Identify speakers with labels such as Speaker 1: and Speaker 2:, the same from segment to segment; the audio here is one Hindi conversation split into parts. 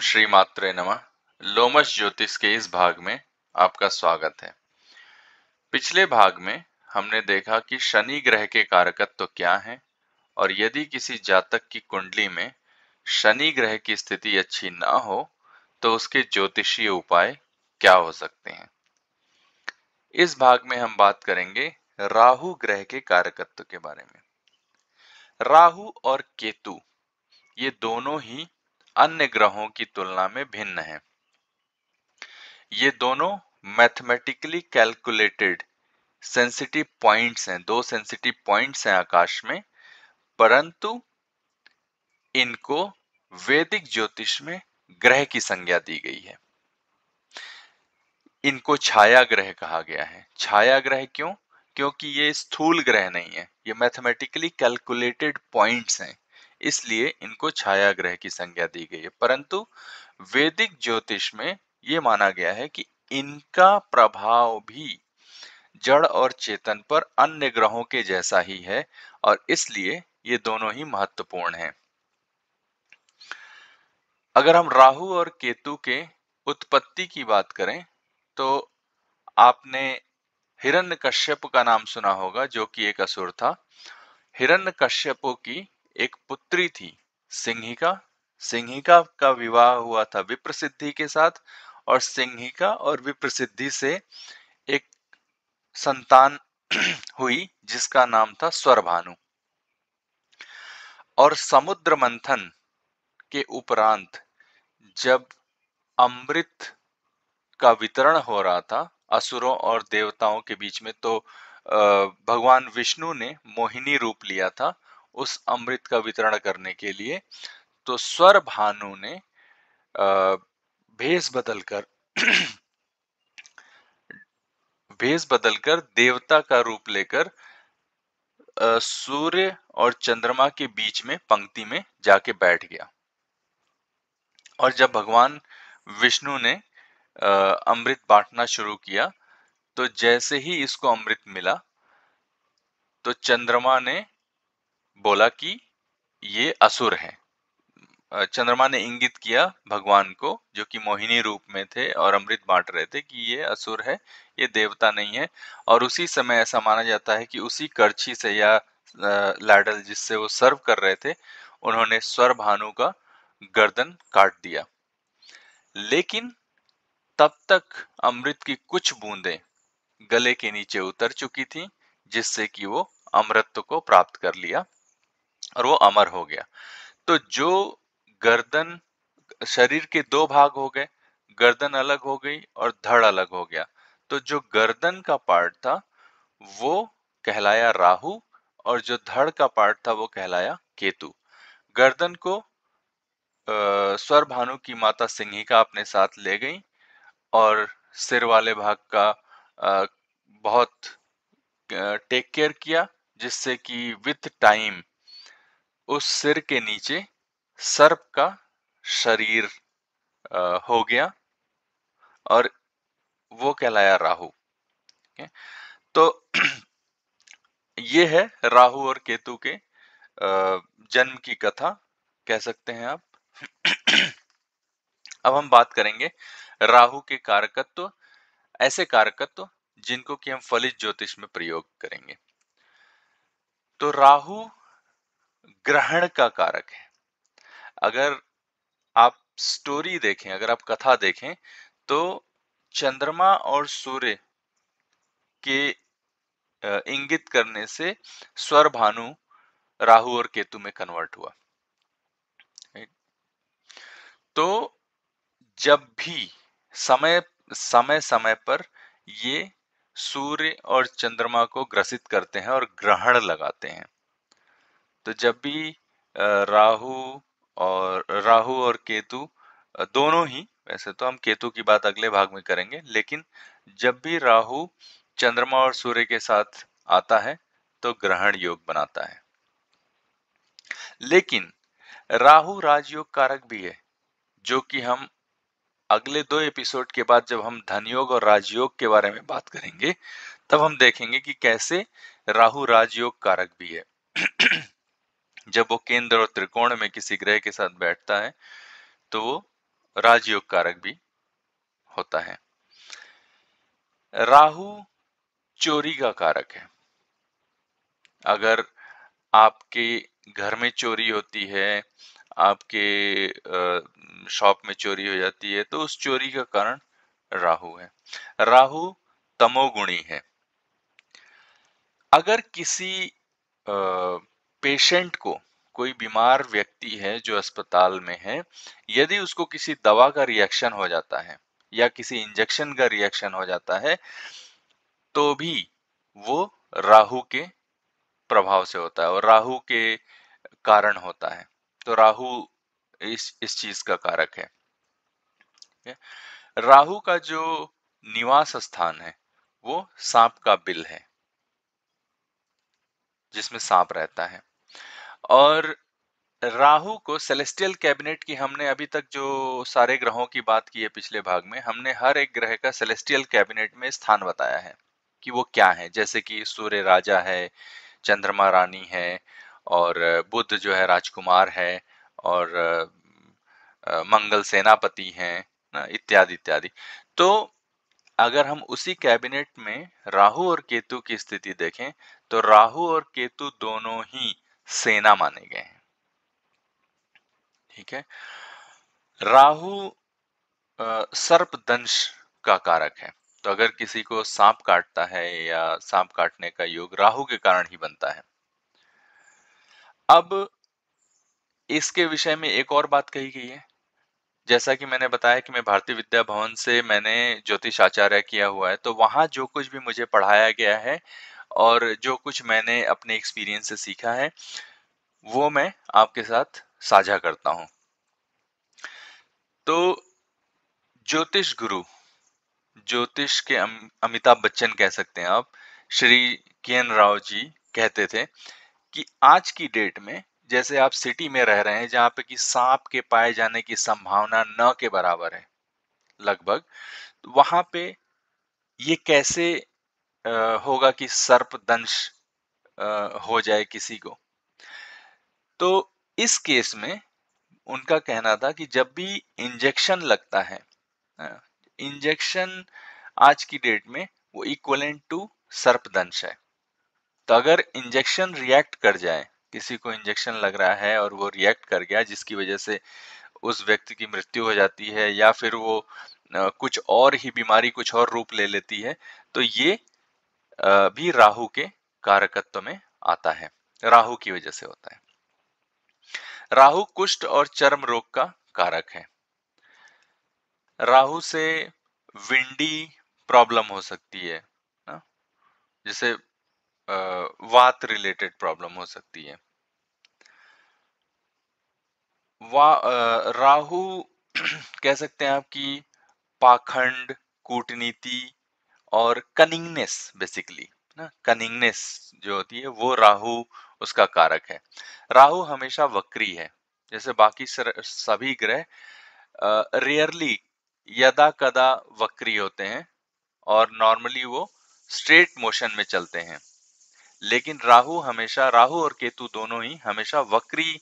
Speaker 1: श्री मात्रे नमः। लोमश ज्योतिष के इस भाग में आपका स्वागत है। पिछले भाग में हमने देखा कि शनि ग्रह के कारकत्व क्या हैं और यदि किसी जातक की कुंडली में शनि ग्रह की स्थिति अच्छी ना हो तो उसके ज्योतिषीय उपाय क्या हो सकते हैं। इस भाग में हम बात करेंगे राहु ग्रह के कारकत्व के बारे में। राहु और केतु ये दोनों ही अन्य ग्रहों की तुलना में भिन्न हैं। ये दोनों मैथमेटिकली कैलकुलेटेड सेंसिटिव पॉइंट्स हैं, दो सेंसिटिव पॉइंट्स हैं आकाश में, परंतु इनको वैदिक ज्योतिष में ग्रह की संज्ञा दी गई है। इनको छाया ग्रह कहा गया है। छाया ग्रह क्यों? क्योंकि ये स्थूल ग्रह नहीं है, ये मैथमेटिकली कैलकुलेटेड पॉइंट्स हैं, इसलिए इनको छाया ग्रह की संज्ञा दी गई है। परंतु वैदिक ज्योतिष में ये माना गया है कि इनका प्रभाव भी जड़ और चेतन पर अन्य ग्रहों के जैसा ही है और इसलिए ये दोनों ही महत्वपूर्ण हैं। अगर हम राहु और केतु के उत्पत्ति की बात करें तो आपने हिरण्यकश्यप का नाम सुना होगा, जो कि एक असुर था। हिरण्यकश्यप की एक पुत्री थी सिंहिका। सिंहिका का विवाह हुआ था विप्रसिद्धि के साथ और सिंहिका और विप्रसिद्धि से एक संतान हुई जिसका नाम था स्वरभानु। और समुद्र मंथन के उपरांत जब अमृत का वितरण हो रहा था असुरों और देवताओं के बीच में, तो भगवान विष्णु ने मोहिनी रूप लिया था उस अमृत का वितरण करने के लिए। तो स्वरभानु ने भेष बदलकर भेष बदलकर देवता का रूप लेकर सूर्य और चंद्रमा के बीच में पंक्ति में जाके बैठ गया। और जब भगवान विष्णु ने अमृत बांटना शुरू किया तो जैसे ही इसको अमृत मिला तो चंद्रमा ने बोला कि ये असुर है। चंद्रमा ने इंगित किया भगवान को, जो कि मोहिनी रूप में थे और अमृत बांट रहे थे, कि ये असुर है, ये देवता नहीं है। और उसी समय ऐसा माना जाता है कि उसी करछी से या लैडल जिससे वो सर्व कर रहे थे, उन्होंने स्वरभानु का गर्दन काट दिया। लेकिन तब तक अमृत की कुछ बूंदें गले के नीचे उतर चुकी थी, जिससे कि वो अमृत को प्राप्त कर लिया और वो अमर हो गया। तो जो गर्दन, शरीर के दो भाग हो गए, गर्दन अलग हो गई और धड़ अलग हो गया। तो जो गर्दन का पार्ट था वो कहलाया राहु और जो धड़ का पार्ट था वो कहलाया केतु। गर्दन को स्वरभानु की माता सिंहिका अपने साथ ले गई और सिर वाले भाग का बहुत टेक केयर किया, जिससे कि विथ टाइम उस सिर के नीचे सर्प का शरीर हो गया और वो कहलाया राहु। तो ये है राहु और केतु के जन्म की कथा, कह सकते हैं आप। अब हम बात करेंगे राहु के कारकत्व, ऐसे कारकत्व जिनको कि हम फलित ज्योतिष में प्रयोग करेंगे। तो राहु ग्रहण का कारक है। अगर आप स्टोरी देखें, अगर आप कथा देखें, तो चंद्रमा और सूर्य के इंगित करने से स्वरभानु राहु और केतु में कन्वर्ट हुआ। तो जब भी समय समय समय पर ये सूर्य और चंद्रमा को ग्रसित करते हैं और ग्रहण लगाते हैं। तो जब भी राहु और केतु दोनों ही, वैसे तो हम केतु की बात अगले भाग में करेंगे, लेकिन जब भी राहु चंद्रमा और सूर्य के साथ आता है तो ग्रहण योग बनाता है। लेकिन राहु राजयोग कारक भी है, जो कि हम अगले 2 एपिसोड के बाद जब हम धन योग और राजयोग के बारे में बात करेंगे तब हम देखेंगे कि कैसे राहु राजयोग कारक भी है। जब वो केंद्र और त्रिकोण में किसी ग्रह के साथ बैठता है तो वो राजयोग कारक भी होता है। राहु चोरी का कारक है। अगर आपके घर में चोरी होती है, आपके शॉप में चोरी हो जाती है, तो उस चोरी का कारण राहु है। राहु तमोगुणी है। अगर किसी पेशेंट को, कोई बीमार व्यक्ति है जो अस्पताल में है, यदि उसको किसी दवा का रिएक्शन हो जाता है या किसी इंजेक्शन का रिएक्शन हो जाता है, तो भी वो राहु के प्रभाव से होता है और राहु के कारण होता है। तो राहु इस चीज का कारक है। ठीक है? राहु का जो निवास स्थान है वो सांप का बिल है, जिसमें सांप रहता है। और राहु को सेलेस्टियल कैबिनेट की, हमने अभी तक जो सारे ग्रहों की बात की है पिछले भाग में, हमने हर एक ग्रह का सेलेस्टियल कैबिनेट में स्थान बताया है कि वो क्या है। जैसे कि सूर्य राजा है, चंद्रमा रानी है, और बुध जो है राजकुमार है, और मंगल सेनापति हैं, इत्यादि इत्यादि। तो अगर हम उसी कैबिनेट में राहु और केतु की स्थिति देखें, तो राहु और केतु दोनों ही सेना माने गए हैं। ठीक है। राहु सर्पदंश का कारक है। तो अगर किसी को सांप काटता है या सांप काटने का योग राहु के कारण ही बनता है। अब इसके विषय में एक और बात कही गई है। जैसा कि मैंने बताया कि मैं भारतीय विद्या भवन से मैंने ज्योतिष आचार्य किया हुआ है, तो वहां जो कुछ भी मुझे पढ़ाया गया है और जो कुछ मैंने अपने एक्सपीरियंस से सीखा है, वो मैं आपके साथ साझा करता हूं। तो ज्योतिष गुरु, ज्योतिष के अमिताभ बच्चन कह सकते हैं आप, श्री के.एन. राव जी कहते थे कि आज की डेट में, जैसे आप सिटी में रह रहे हैं जहां पे कि सांप के पाए जाने की संभावना न के बराबर है लगभग, वहां पे ये कैसे होगा कि सर्पदंश हो जाए किसी को। तो इस केस में उनका कहना था कि जब भी इंजेक्शन लगता है, इंजेक्शन आज की डेट में वो इक्वलेंट टू सर्पदंश है। तो अगर इंजेक्शन रिएक्ट कर जाए, किसी को इंजेक्शन लग रहा है और वो रिएक्ट कर गया, जिसकी वजह से उस व्यक्ति की मृत्यु हो जाती है या फिर वो कुछ और ही बीमारी कुछ और रूप ले लेती है, तो ये भी राहु के कारकत्व में आता है, राहु की वजह से होता है। राहु कुष्ठ और चर्म रोग का कारक है। राहु से विंडी प्रॉब्लम हो सकती है ना? जैसे वात रिलेटेड प्रॉब्लम हो सकती है। राहु कह सकते हैं आप कि पाखंड, कूटनीति और कनिंगनेस, बेसिकली ना, कनिंगनेस जो होती है वो राहु उसका कारक है। राहु हमेशा वक्री है। जैसे बाकी सभी ग्रह रेयरली, यदा कदा वक्री होते हैं और नॉर्मली वो स्ट्रेट मोशन में चलते हैं, लेकिन राहु हमेशा, राहु और केतु दोनों ही हमेशा वक्री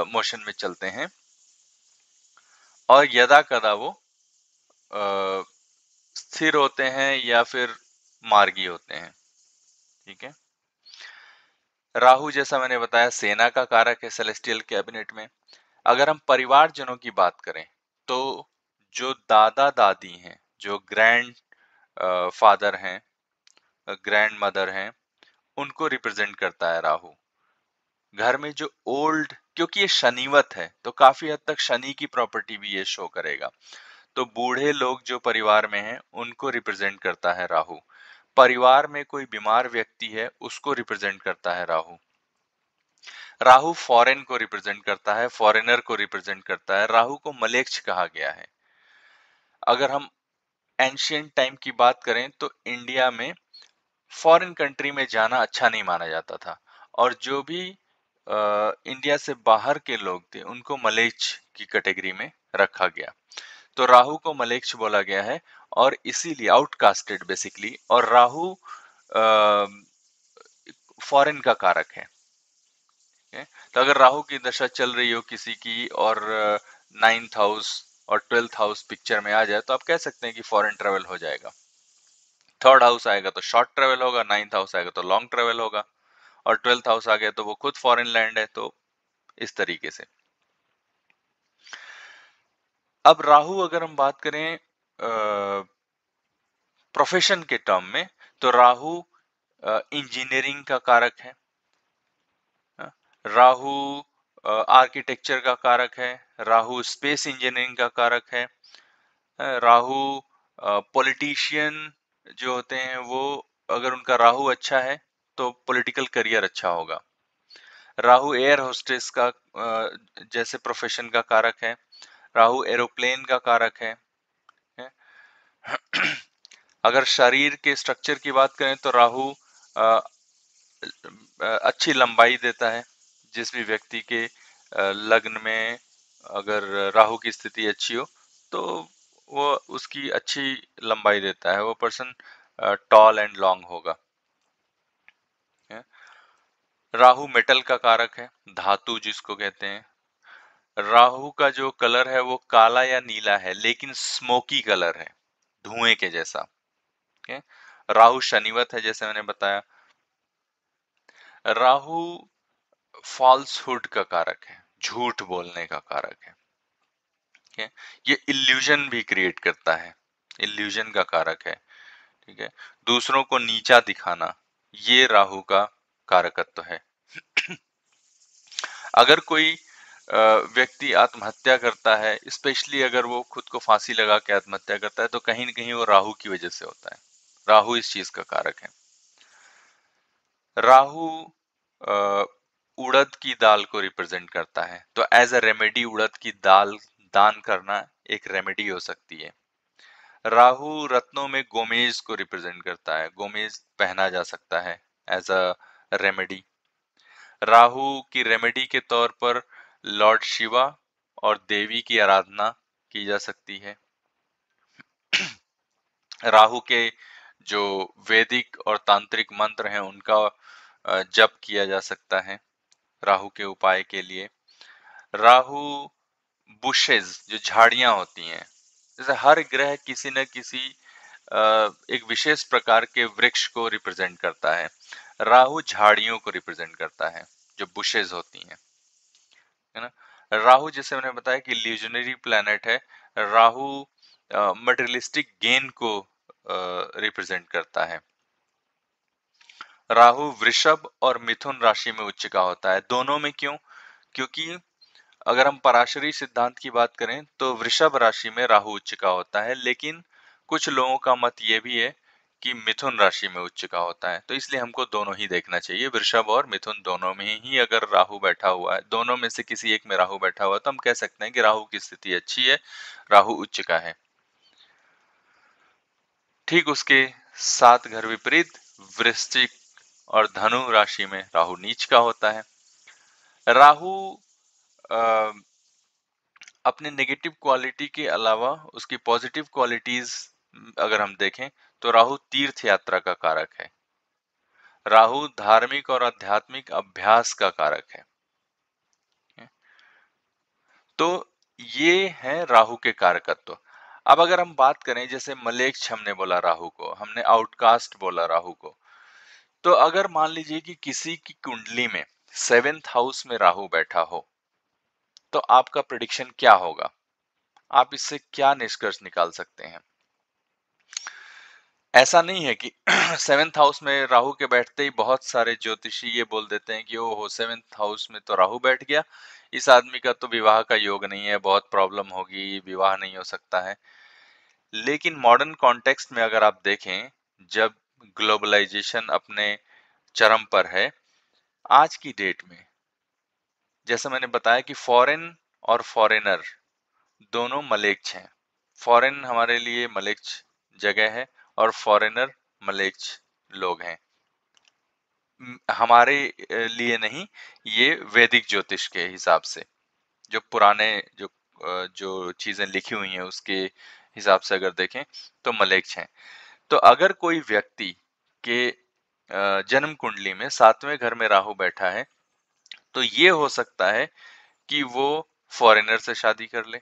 Speaker 1: मोशन में चलते हैं, और यदा कदा वो स्थिर होते हैं या फिर मार्गी होते हैं। ठीक है। राहु, जैसा मैंने बताया, सेना का कारक है सेलेस्टियल कैबिनेट में। अगर हम परिवारजनों की बात करें, तो जो दादा दादी हैं, जो ग्रैंड फादर हैं, ग्रैंड मदर हैं, उनको रिप्रेजेंट करता है राहु। घर में जो ओल्ड, क्योंकि ये शनिवत है तो काफी हद तक शनि की प्रॉपर्टी भी ये शो करेगा, तो बूढ़े लोग जो परिवार में हैं उनको रिप्रेजेंट करता है राहु। परिवार में कोई बीमार व्यक्ति है उसको रिप्रेजेंट करता है राहु। राहु फॉरेन को रिप्रेजेंट करता है, फॉरेनर को रिप्रेजेंट करता है। राहु को मलेच्छ कहा गया है। अगर हम एंशियंट टाइम की बात करें तो इंडिया में फॉरेन कंट्री में जाना अच्छा नहीं माना जाता था, और जो भी इंडिया से बाहर के लोग थे उनको मलेच्छ की कैटेगरी में रखा गया। तो राहु को मलेच्छ बोला गया है, और इसीलिए आउटकास्टेड बेसिकली। और राहु फॉरेन का कारक है। तो अगर राहु की दशा चल रही हो किसी की और 9th हाउस और 12th हाउस पिक्चर में आ जाए तो आप कह सकते हैं कि फॉरेन ट्रेवल हो जाएगा। 3rd हाउस आएगा तो शॉर्ट ट्रेवल होगा, 9th हाउस आएगा तो लॉन्ग ट्रेवल होगा, और 12th हाउस आ गया तो वो खुद फॉरेन लैंड है। तो इस तरीके से। अब राहु अगर हम बात करें प्रोफेशन के टर्म में, तो राहु इंजीनियरिंग का कारक है। राहु आर्किटेक्चर का कारक है। राहु स्पेस इंजीनियरिंग का कारक है। राहु पॉलिटिशियन जो होते हैं वो, अगर उनका राहु अच्छा है तो पॉलिटिकल करियर अच्छा होगा। राहु एयर होस्टेस का जैसे प्रोफेशन का कारक है। राहु एरोप्लेन का कारक है। अगर शरीर के स्ट्रक्चर की बात करें तो राहु अच्छी लंबाई देता है। जिस भी व्यक्ति के लग्न में अगर राहु की स्थिति अच्छी हो तो वो उसकी अच्छी लंबाई देता है, वो पर्सन टॉल एंड लॉन्ग होगा। राहु मेटल का कारक है, धातु जिसको कहते हैं। राहु का जो कलर है वो काला या नीला है, लेकिन स्मोकी कलर है, धुएं के जैसा। राहु शनिवत है, जैसे मैंने बताया। राहु फॉल्सहुड का कारक है, झूठ बोलने का कारक है। ये इल्यूजन भी क्रिएट करता है, इल्यूजन का कारक है। ठीक है, दूसरों को नीचा दिखाना, ये राहु का कारकत्व है। अगर कोई व्यक्ति आत्महत्या करता है, स्पेशली अगर वो खुद को फांसी लगा के आत्महत्या करता है, तो कहीं न कहीं वो राहु की वजह से होता है। राहु इस चीज का कारक है। राहु उड़द की दाल को रिप्रेजेंट करता है, तो एज अ रेमेडी उड़द की दाल दान करना एक रेमेडी हो सकती है। राहु रत्नों में गोमेज को रिप्रेजेंट करता है, गोमेज पहना जा सकता है एज अ रेमेडी। राहु की रेमेडी के तौर पर लॉर्ड शिवा और देवी की आराधना की जा सकती है। राहु के जो वैदिक और तांत्रिक मंत्र हैं उनका जप किया जा सकता है राहु के उपाय के लिए। राहु बुशेज, जो झाड़ियां होती हैं, जैसे हर ग्रह किसी न किसी एक विशेष प्रकार के वृक्ष को रिप्रेजेंट करता है। राहु झाड़ियों को रिप्रेजेंट करता है, जो बुशेज होती हैं, है ना। राहु, जैसे मैंने बताया कि ल्यूजनरी प्लैनेट है। राहु मटेरियलिस्टिक गेन को रिप्रेजेंट करता है। राहु वृषभ और मिथुन राशि में उच्च का होता है। दोनों में क्यों? क्योंकि अगर हम पराशरी सिद्धांत की बात करें तो वृषभ राशि में राहु उच्च का होता है, लेकिन कुछ लोगों का मत ये भी है कि मिथुन राशि में उच्च का होता है। तो इसलिए हमको दोनों ही देखना चाहिए, वृषभ और मिथुन दोनों में ही अगर राहु बैठा हुआ है, दोनों में से किसी एक में राहु बैठा हुआ है, तो हम कह सकते हैं कि राहु की स्थिति अच्छी है, राहु उच्च का है। ठीक उसके 7 घर विपरीत वृश्चिक और धनु राशि में राहु नीच का होता है। राहु अपने नेगेटिव क्वालिटी के अलावा उसकी पॉजिटिव क्वालिटीज अगर हम देखें तो राहु तीर्थ यात्रा का कारक है। राहु धार्मिक और आध्यात्मिक अभ्यास का कारक है। तो ये है राहु के कारकत्व। अब अगर हम बात करें, जैसे मलेच्छ हमने बोला राहु को, हमने आउटकास्ट बोला राहु को, तो अगर मान लीजिए कि किसी की कुंडली में 7th हाउस में राहु बैठा हो, तो आपका प्रेडिक्शन क्या होगा? आप इससे क्या निष्कर्ष निकाल सकते हैं? ऐसा नहीं है कि 7th हाउस में राहु के बैठते ही बहुत सारे ज्योतिषी ये बोल देते हैं कि ओहो 7th हाउस में तो राहु बैठ गया, इस आदमी का तो विवाह का योग नहीं है, बहुत प्रॉब्लम होगी, विवाह नहीं हो सकता है। लेकिन मॉडर्न कॉन्टेक्स्ट में अगर आप देखें, जब ग्लोबलाइजेशन अपने चरम पर है आज की डेट में, जैसा मैंने बताया कि फॉरेन और फॉरेनर दोनों मलेच्छ हैं। फॉरेन हमारे लिए मलेच्छ जगह है और फॉरेनर मलेच्छ लोग हैं। हमारे लिए नहीं, ये वैदिक ज्योतिष के हिसाब से, जो पुराने जो चीजें लिखी हुई हैं उसके हिसाब से अगर देखें तो मलेच्छ हैं। तो अगर कोई व्यक्ति के जन्म कुंडली में 7वें घर में राहु बैठा है, तो ये हो सकता है कि वो फॉरेनर से शादी कर ले,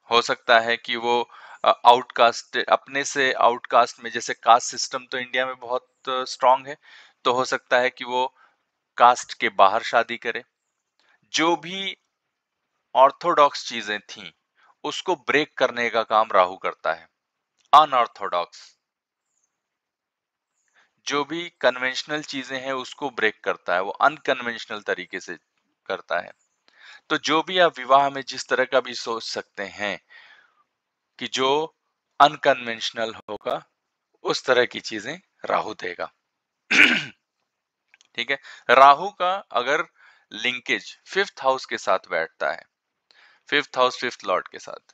Speaker 1: हो सकता है कि वो आउटकास्ट, अपने से आउटकास्ट में, जैसे कास्ट सिस्टम तो इंडिया में बहुत स्ट्रांग है, तो हो सकता है कि वो कास्ट के बाहर शादी करे। जो भी ऑर्थोडॉक्स चीजें थी उसको ब्रेक करने का काम राहु करता है। अनऑर्थोडॉक्स जो भी कन्वेंशनल चीजें हैं उसको ब्रेक करता है, वो अनकन्वेंशनल तरीके से करता है। तो जो भी आप विवाह में जिस तरह का भी सोच सकते हैं कि जो अनकन्वेंशनल होगा, उस तरह की चीजें राहु देगा। ठीक है। राहु का अगर लिंकेज फिफ्थ हाउस के साथ बैठता है, फिफ्थ हाउस फिफ्थ लॉर्ड के साथ,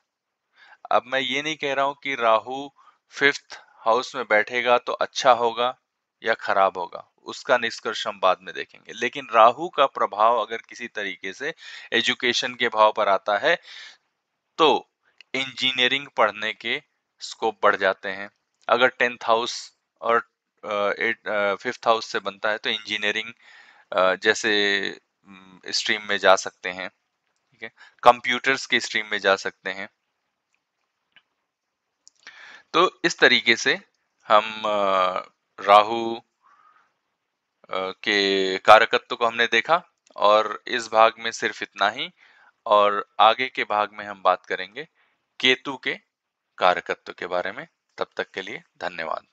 Speaker 1: अब मैं ये नहीं कह रहा हूं कि राहु फिफ्थ हाउस में बैठेगा तो अच्छा होगा या खराब होगा, उसका निष्कर्ष हम बाद में देखेंगे। लेकिन राहु का प्रभाव अगर किसी तरीके से एजुकेशन के भाव पर आता है तो इंजीनियरिंग पढ़ने के स्कोप बढ़ जाते हैं। अगर टेंथ हाउस और फिफ्थ हाउस से बनता है तो इंजीनियरिंग जैसे स्ट्रीम में जा सकते हैं। ठीक है, कंप्यूटर्स की स्ट्रीम में जा सकते हैं। तो इस तरीके से हम राहु के कारकत्व को हमने देखा, और इस भाग में सिर्फ इतना ही, और आगे के भाग में हम बात करेंगे केतु के कारकत्व के बारे में। तब तक के लिए धन्यवाद।